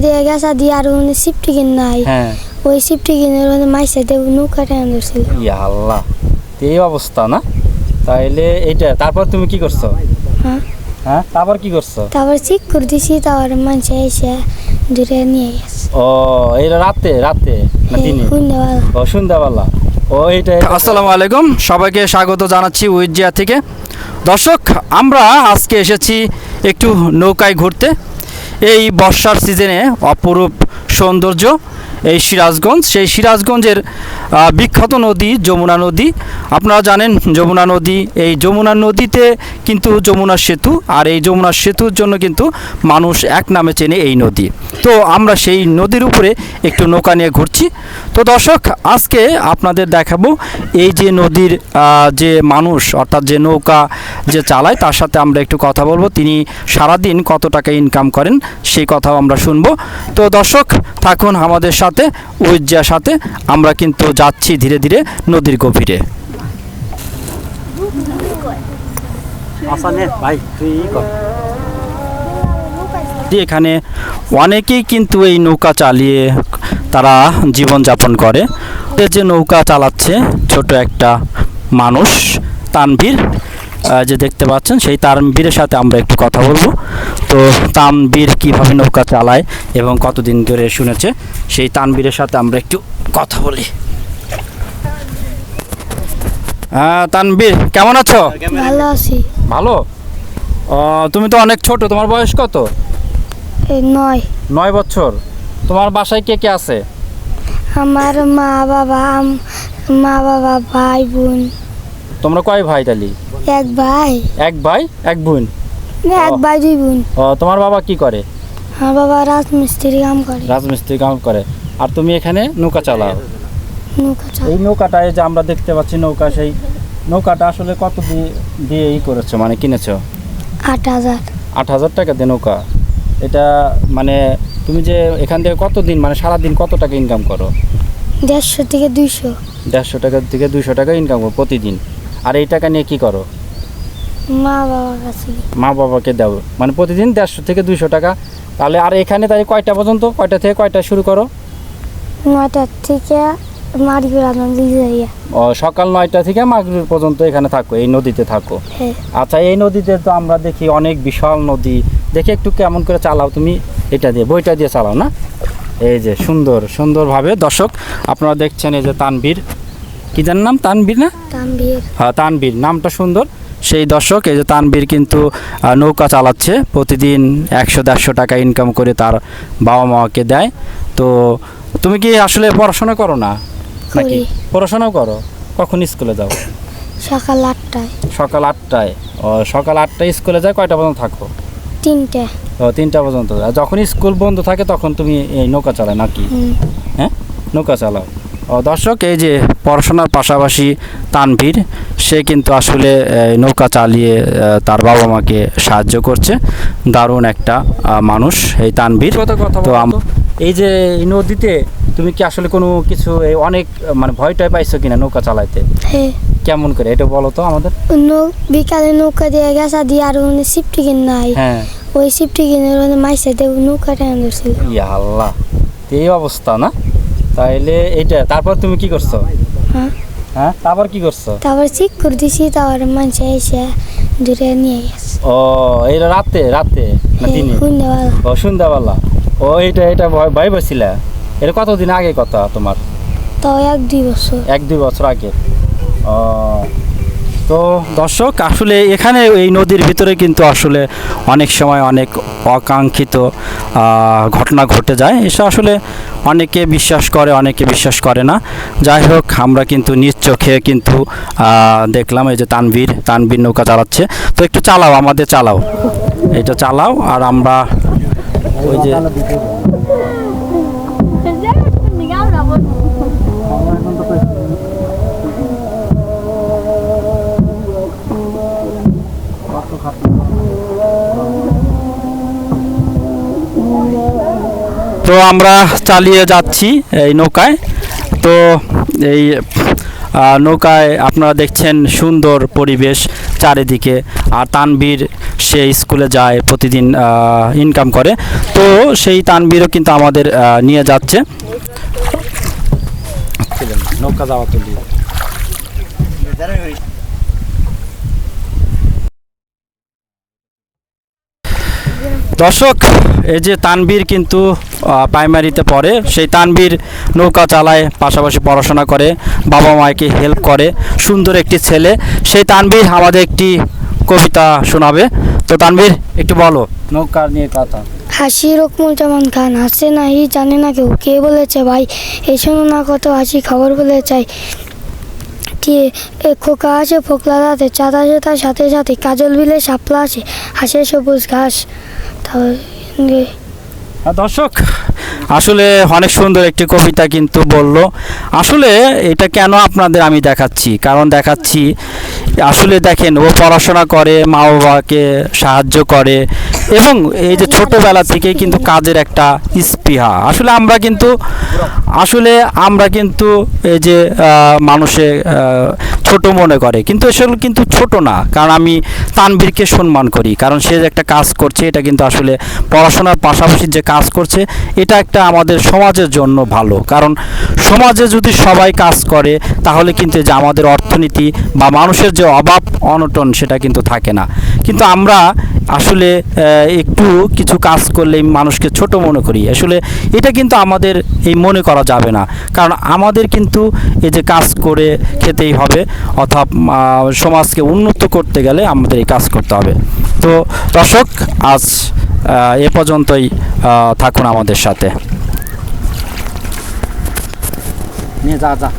দিয়ে গেছা দিয়ে আর সিফটি কিন নাই হ্যাঁ ওই সিফটি কিনের মাইসে দেব নৌকা টান ধরছিল। ইয়া আল্লাহ, তো এই অবস্থা না? তাইলে এইটা তারপর তুমি কি করছো? হ্যাঁ হ্যাঁ তারপর কি করছো? তারপর ঠিক করে দিছি, তারপর মানুষে এসে দূরে নিয়ে গেছে। ও এইটা রাতে রাতে না দিনে? সন্ধ্যাবেলা। ও সন্ধ্যাবেলা। ও এইটা। আসসালামু আলাইকুম, সবাইকে স্বাগত জানাচ্ছি উইজিয়া থেকে। দর্শক, আমরা আজকে এসেছি একটু নৌকায় ঘুরতে। এই বর্ষার সিজনে অপরূপ সৌন্দর্য এই সিরাজগঞ্জ, সেই সিরাজগঞ্জের বিখ্যাত নদী যমুনা নদী। আপনারা জানেন যমুনা নদী, এই যমুনা নদীতে কিন্তু যমুনা সেতু, আর এই যমুনা সেতুর জন্য কিন্তু মানুষ এক নামে চেনে এই নদী। তো আমরা সেই নদীর উপরে একটু নৌকা নিয়ে ঘুরছি। তো দর্শক, আজকে আপনাদের দেখাবো এই যে নদীর যে মানুষ, অর্থাৎ যে নৌকা যে চালায়, তার সাথে আমরা একটু কথা বলবো। তিনি সারাদিন কত টাকা ইনকাম করেন সেই কথাও আমরা শুনবো। তো দর্শক থাকুন আমাদের সাথে, উইজিয়ার সাথে। আমরা কিন্তু যাচ্ছি ধীরে ধীরে নদীর গভীরে। এখানে অনেকেই কিন্তু এই নৌকা চালিয়ে তারা জীবনযাপন করে। যে নৌকা চালাচ্ছে ছোট একটা মানুষ তানভীর, যে দেখতে পাচ্ছেন, সেই তানভীরের সাথে আমরা একটু কথা বলবো। তো তানভীর কীভাবে নৌকা চালায় এবং কতদিন ধরে শুনেছে, সেই তানভীরের সাথে আমরা একটু কথা বলি। হ্যাঁ তানভীর, কেমন আছো? ভালো আছি। ভালো। তুমি তো অনেক ছোট, তোমার বয়স কত? 9 বছর। তোমার বাসায় কে কে আছে? আমার মা বাবা ভাই বোন। তোমরা কয় ভাই তালি? এক ভাই এক ভাই এক বোন। এক ভাই 2 বোন। তোমার বাবা কি করে? আমার বাবা রাজমিস্ত্রি কাম করে। রাজমিস্ত্রি কাম করে। আর তুমি এখানে নৌকা চালাও? নৌকা চালায়। এই নৌকাটা এই যে আমরা দেখতে পাচ্ছি নৌকা, সেই নৌকাটা আসলে কত দিয়ে করেছো, মানে কিনেছো? 8,000। 8,000 টাকা দিয়ে নৌকা। এটা মানে তুমি যে এখান থেকে কতদিন, মানে সারাদিন কত টাকা ইনকাম করো? 150 থেকে 200। 150 টাকা থেকে 200 টাকা ইনকাম করো প্রতিদিন। আর এই টাকা নিয়ে কি করো? মা বাবার কাছে। মা বাবাকে দাও, মানে প্রতিদিন 150 থেকে 200 টাকা। তাহলে আর এখানে তাই কয়টা পর্যন্ত, কয়টা থেকে কয়টা শুরু করো? 9টা থেকে মাগরিবের আজান দিয়ে যাই। সকাল 9টা থেকে মাগরিব পর্যন্ত এখানে থাকো, এই নদীতে থাকো। হ্যাঁ। আচ্ছা, এই নদীতে তো আমরা দেখি অনেক বিশাল নদী, দেখে একটু কেমন করে চালাও তুমি? এটা দিয়ে, বইটা দিয়ে চালাও না? এই যে সুন্দরভাবে দর্শক আপনারা দেখছেন, এই যে তানভীর, কি জানেন নাম? তানভীর না? তানভীর। হ্যাঁ তানভীর, নামটা সুন্দর। সেই দর্শক, এই যে তানভীর কিন্তু নৌকা চালাচ্ছে, প্রতিদিন 100-150 টাকা ইনকাম করে তার বাবা মাকে দেয়। তো তুমি কি আসলে পড়াশোনা করো না নাকি? পড়াশোনাও করো। কখন স্কুলে যাও? সকাল 8টায়। সকাল 8টায়। সকাল 8টায় স্কুলে যায়, কয়টা পর্যন্ত থাকো? 3টে। 3টা পর্যন্ত। আর যখন স্কুল বন্ধ থাকে তখন তুমি এই নৌকা চালাও নাকি? হ্যাঁ, নৌকা চালাও। দর্শক, এই যে পড়াশোনার পাশাপাশি তানভীর, সে কিন্তু আসলে নৌকা চালিয়ে তার বাবা মাকে সাহায্য করছে। দারুণ একটা মানুষ এই তানভীর। তো এই যে এই নদীতে তুমি কি আসলে কোনো কিছু অনেক মানে ভয়টাই পাইছো কিনা নৌকা চালাইতে? হ্যাঁ। কেমন করে এটা বলো তো আমাদের। বিকালে নৌকা দিয়ে গেছা দিয়ে আর সিফটি কিন নাই। হ্যাঁ। ওই সিফটি কিনের মাইসে দেব নৌকা টান ধরছিল। ইয়া আল্লাহ, তো এই অবস্থা না? তাইলে এইটা তারপর তুমি কি করছো? হ্যাঁ হ্যাঁ তারপর কি করছো? তারপর ঠিক করে দিছি, তারপর মানুষে এসে দূরে নিয়ে গেছে। ও এইটা রাতে রাতে না দিনে? সন্ধ্যাবেলা। ও সন্ধ্যাবেলা। ও এইটা ভয় পাইছিলা? এটা কতদিন আগে কথা তোমার? তাও 1-2 বছর। 1-2 বছর আগে। ও তো দর্শক, আসলে এখানে এই নদীর ভিতরে কিন্তু আসলে অনেক সময় অনেক অকাঙ্ক্ষিত ঘটনা ঘটে যায়। এসব আসলে অনেকে বিশ্বাস করে, অনেকে বিশ্বাস করে না। যাই হোক, আমরা কিন্তু নিজ চোখে কিন্তু দেখলাম এই যে তানভীর নৌকা চালাচ্ছে। তো একটু চালাও, আমাদের চালাও, এটা চালাও। আর আমরা ওই যে তো আমরা চালিয়ে যাচ্ছি এই নৌকায়। তো এই নৌকায় আপনারা দেখছেন সুন্দর পরিবেশ, চারিদিকে। আর তানভীর সে স্কুলে যায় প্রতিদিন, ইনকাম করে। তো সেই তানভীরও কিন্তু আমাদের নিয়ে যাচ্ছে। নৌকা যাওয়া তুলি দর্শক, এই যে তানভীর কিন্তু প্রাইমারিতে পড়ে। সেই তানভীর নৌকা চালায়, পাশাপাশি পড়াশোনা করে, বাবা মাকে হেল্প করে, সুন্দর একটি ছেলে। সেই তানভীর আমাদের একটি কবিতা শোনাবে। তো তানভীর একটু বলো নৌকা নিয়ে কথা। হাসি রকমুজ্জামান খান, হাসে নাই জানে না কেউ, কে বলেছে ভাই এই শোনো না কত হাসি, খবর বলে চাই। খোকা আছে ফোকলা রাতে, চাঁদ আসে তার সাথে সাথে, কাজল বিলে শাপলা আসে, হাসে সবুজ ঘাস। তাহলে দর্শক, আসলে অনেক সুন্দর একটি কবিতা কিন্তু বললো। আসলে এটা কেন আপনাদের আমি দেখাচ্ছি, কারণ দেখাচ্ছি আসলে দেখেন ও পড়াশোনা করে, মা বাবাকে সাহায্য করে, এবং এই যে ছোটোবেলা থেকেই কিন্তু কাজের একটা স্পৃহা। আসলে আমরা কিন্তু এই যে মানুষে ছোট মনে করে, কিন্তু আসলে কিন্তু ছোট না। কারণ আমি তানভীরকে সম্মান করি, কারণ সে যে একটা কাজ করছে, এটা কিন্তু আসলে পড়াশোনার পাশাপাশি যে কাজ করছে, এটা একটা আমাদের সমাজের জন্য ভালো। কারণ সমাজে যদি সবাই কাজ করে, তাহলে কিন্তু যে আমাদের অর্থনীতি বা মানুষের যে অভাব অনটন, সেটা কিন্তু থাকে না। কিন্তু আমরা আসলে একটু কিছু কাজ করলেই মানুষকে ছোট মনে করি। আসলে এটা কিন্তু আমাদের এই মনে করা যাবে না, কারণ আমাদের কিন্তু এই যে কাজ করে খেতেই হবে, অর্থাৎ সমাজকে উন্নত করতে গেলে আমাদের এই কাজ করতে হবে। তো দর্শক, আজ এ পর্যন্তই, থাকুন আমাদের সাথে। নিয়ে যা।